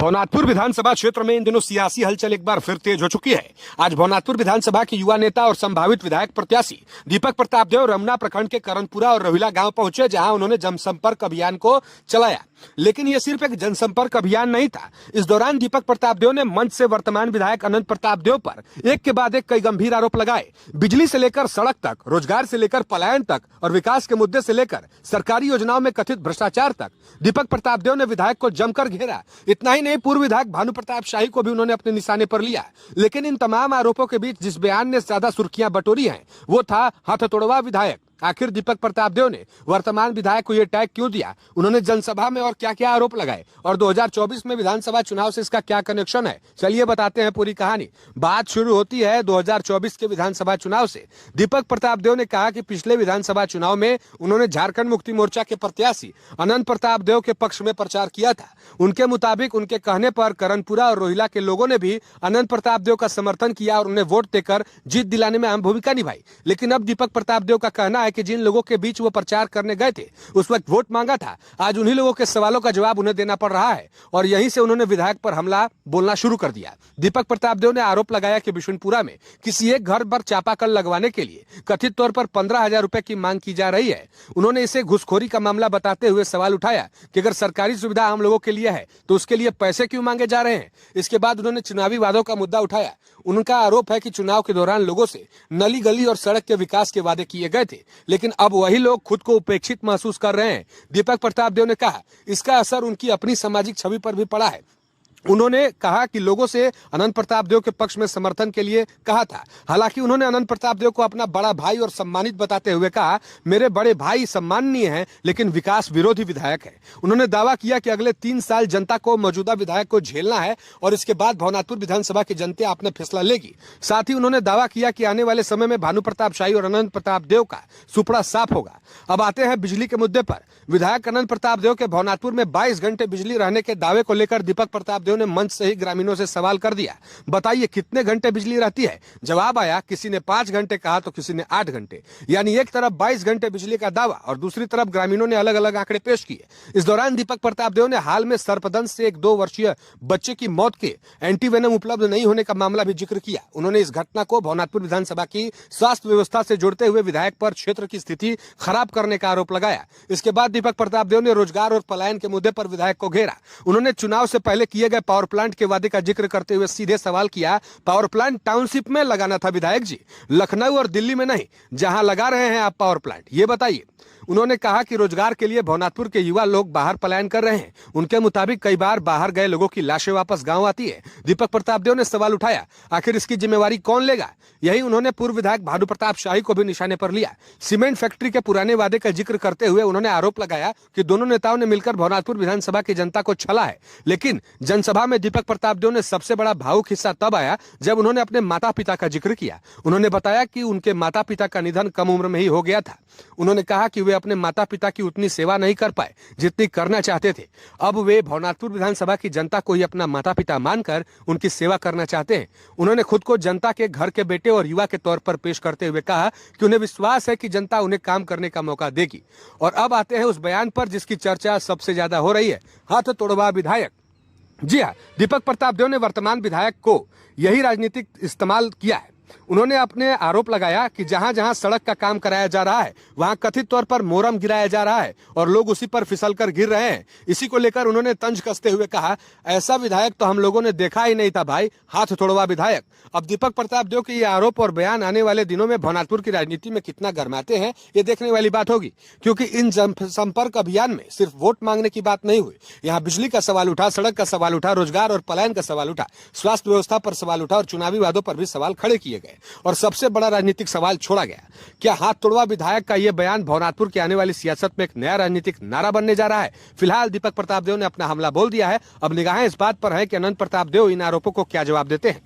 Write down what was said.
भवनाथपुर विधानसभा क्षेत्र में इन दिनों सियासी हलचल एक बार फिर तेज हो चुकी है। आज भवनाथपुर विधानसभा के युवा नेता और संभावित विधायक प्रत्याशी दीपक प्रताप देव रमना प्रखंड के करनपुरा और रोहिला गांव पहुंचे, जहां उन्होंने जनसंपर्क अभियान को चलाया। लेकिन यह सिर्फ एक जनसंपर्क अभियान नहीं था। इस दौरान दीपक प्रताप देव ने मंच से वर्तमान विधायक अनंत प्रताप देव पर एक के बाद एक कई गंभीर आरोप लगाए। बिजली से लेकर सड़क तक, रोजगार से लेकर पलायन तक और विकास के मुद्दे से लेकर सरकारी योजनाओं में कथित भ्रष्टाचार तक दीपक प्रताप देव ने विधायक को जमकर घेरा। इतना ही नहीं, पूर्व विधायक भानु प्रताप शाही को भी उन्होंने अपने निशाने पर लिया। लेकिन इन तमाम आरोपों के बीच जिस बयान ने ज्यादा सुर्खियां बटोरी हैं, वो था हथतोड़वा विधायक। आखिर दीपक प्रताप देव ने वर्तमान विधायक को यह टैग क्यों दिया, उन्होंने जनसभा में और क्या क्या आरोप लगाए और 2024 में विधानसभा चुनाव से इसका क्या कनेक्शन है, चलिए बताते हैं पूरी कहानी। बात शुरू होती है 2024 के विधानसभा चुनाव से। दीपक प्रताप देव ने कहा कि पिछले विधानसभा चुनाव में उन्होंने झारखंड मुक्ति मोर्चा के प्रत्याशी अनंत प्रताप देव के पक्ष में प्रचार किया था। उनके मुताबिक उनके कहने पर करनपुरा और रोहिला के लोगों ने भी अनंत प्रताप देव का समर्थन किया और उन्हें वोट देकर जीत दिलाने में अहम भूमिका निभाई। लेकिन अब दीपक प्रताप देव का कहना है कि जिन लोगों के बीच वो प्रचार करने गए थे, उस वक्त वोट मांगा था, आज उन्हीं लोगों के सवालों का जवाब उन्हें देना पड़ रहा है और यहीं से उन्होंने विधायक पर हमला बोलना शुरू कर दिया। दीपक प्रताप देव ने आरोप लगाया कि बिशुनपुरा में किसी एक घर पर चापाकल लगवाने के लिए कथित तौर पर 15,000 रुपए की मांग की जा रही है। उन्होंने इसे घुसखोरी का मामला बताते हुए सवाल उठाया कि अगर सरकारी सुविधा आम लोगों के लिए है तो उसके लिए पैसे क्यों मांगे जा रहे हैं। इसके बाद उन्होंने चुनावी वादों का मुद्दा उठाया। उनका आरोप है कि चुनाव के दौरान लोगों से नली गली और सड़क के विकास के वादे किए गए थे, लेकिन अब वही लोग खुद को उपेक्षित महसूस कर रहे हैं। दीपक प्रताप देव ने कहा इसका असर उनकी अपनी सामाजिक छवि पर भी पड़ा है। उन्होंने कहा कि लोगों से अनंत प्रताप देव के पक्ष में समर्थन के लिए कहा था। हालांकि उन्होंने अनंत प्रताप देव को अपना बड़ा भाई और सम्मानित बताते हुए कहा, मेरे बड़े भाई सम्माननीय हैं लेकिन विकास विरोधी विधायक है। उन्होंने दावा किया कि अगले 3 साल जनता को मौजूदा विधायक को झेलना है और इसके बाद भवनाथपुर विधानसभा की जनता अपना फैसला लेगी। साथ ही उन्होंने दावा किया कि आने वाले समय में भानु प्रताप शाही और अनंत प्रताप देव का सुपड़ा साफ होगा। अब आते हैं बिजली के मुद्दे पर। विधायक अनंत प्रताप देव के भवनाथपुर में 22 घंटे बिजली रहने के दावे को लेकर दीपक प्रताप देव ने मंच से ही ग्रामीणों से सवाल कर दिया, बताइए कितने घंटे बिजली रहती है। जवाब आया, किसी ने 5 घंटे कहा तो किसी ने 8 घंटे। यानी एक तरफ 22 घंटे बिजली का दावा और दूसरी तरफ ग्रामीणों ने अलग अलग आंकड़े पेश किए। इस दौरान दीपक प्रताप देव ने हाल में सर्पदंश से एक 2 वर्षीय बच्चे की मौत के एंटीवेनम उपलब्ध नहीं होने का मामला भी जिक्र किया। उन्होंने इस घटना को भवनाथपुर विधानसभा की स्वास्थ्य व्यवस्था से जोड़ते हुए विधायक पर क्षेत्र की स्थिति खराब करने का आरोप लगाया। इसके बाद दीपक प्रताप देव ने रोजगार और पलायन के मुद्दे पर विधायक को घेरा। उन्होंने चुनाव से पहले किए गए पावर प्लांट के वादे का जिक्र करते हुए सीधे सवाल किया, पावर प्लांट टाउनशिप में लगाना था विधायक जी, लखनऊ और दिल्ली में नहीं। जहां लगा रहे हैं आप पावर प्लांट, ये बताइए। उन्होंने कहा कि रोजगार के लिए भवनाथपुर के युवा लोग बाहर पलायन कर रहे हैं। उनके मुताबिक कई बार बाहर गए लोगों की लाशें वापस गांव आती है। दीपक प्रताप देव ने सवाल उठाया, आखिर इसकी जिम्मेवारी कौन लेगा। यही उन्होंने पूर्व विधायक भानु प्रताप शाही को भी निशाने पर लिया। सीमेंट फैक्ट्री के पुराने वादे का जिक्र करते हुए उन्होंने आरोप लगाया कि दोनों नेताओं ने मिलकर भवनाथपुर विधानसभा की जनता को छला है। लेकिन जनसभा में दीपक प्रताप देव ने सबसे बड़ा भावुक हिस्सा तब आया जब उन्होंने अपने माता पिता का जिक्र किया। उन्होंने बताया कि उनके माता पिता का निधन कम उम्र में ही हो गया था। उन्होंने कहा कि वे अपने माता पिता की उतनी सेवा नहीं कर पाए जितनी करना चाहते थे। अब वे भवनाथपुर विधानसभा की जनता को ही अपना माता पिता मानकर उनकी सेवा करना चाहते हैं। उन्होंने खुद को जनता के घर के बेटे और युवा के तौर पर पेश करते हुए कहा कि उन्हें विश्वास है कि जनता उन्हें काम करने का मौका देगी। और अब आते हैं उस बयान पर जिसकी चर्चा सबसे ज्यादा हो रही है, हाथ तोड़वा विधायक। जी हाँ, दीपक प्रताप देव ने वर्तमान विधायक को यही राजनीतिक इस्तेमाल किया है। उन्होंने अपने आरोप लगाया कि जहां जहां सड़क का काम कराया जा रहा है वहां कथित तौर पर मोरम गिराया जा रहा है और लोग उसी पर फिसलकर गिर रहे हैं। इसी को लेकर उन्होंने तंज कसते हुए कहा, ऐसा विधायक तो हम लोगों ने देखा ही नहीं था भाई, हाथ तोड़वा विधायक। अब दीपक प्रताप देव के ये आरोप और बयान आने वाले दिनों में भवनाथपुर की राजनीति में कितना गरमाते हैं, ये देखने वाली बात होगी। क्योंकि इन जनसंपर्क अभियान में सिर्फ वोट मांगने की बात नहीं हुई, यहाँ बिजली का सवाल उठा, सड़क का सवाल उठा, रोजगार और पलायन का सवाल उठा, स्वास्थ्य व्यवस्था पर सवाल उठा और चुनावी वादों पर भी सवाल खड़े किए गए। और सबसे बड़ा राजनीतिक सवाल छोड़ा गया, क्या हाथ तोड़वा विधायक का यह बयान भवनाथपुर की आने वाली सियासत में एक नया राजनीतिक नारा बनने जा रहा है। फिलहाल दीपक प्रताप देव ने अपना हमला बोल दिया है। अब निगाहें इस बात पर है कि अनंत प्रताप देव इन आरोपों को क्या जवाब देते हैं।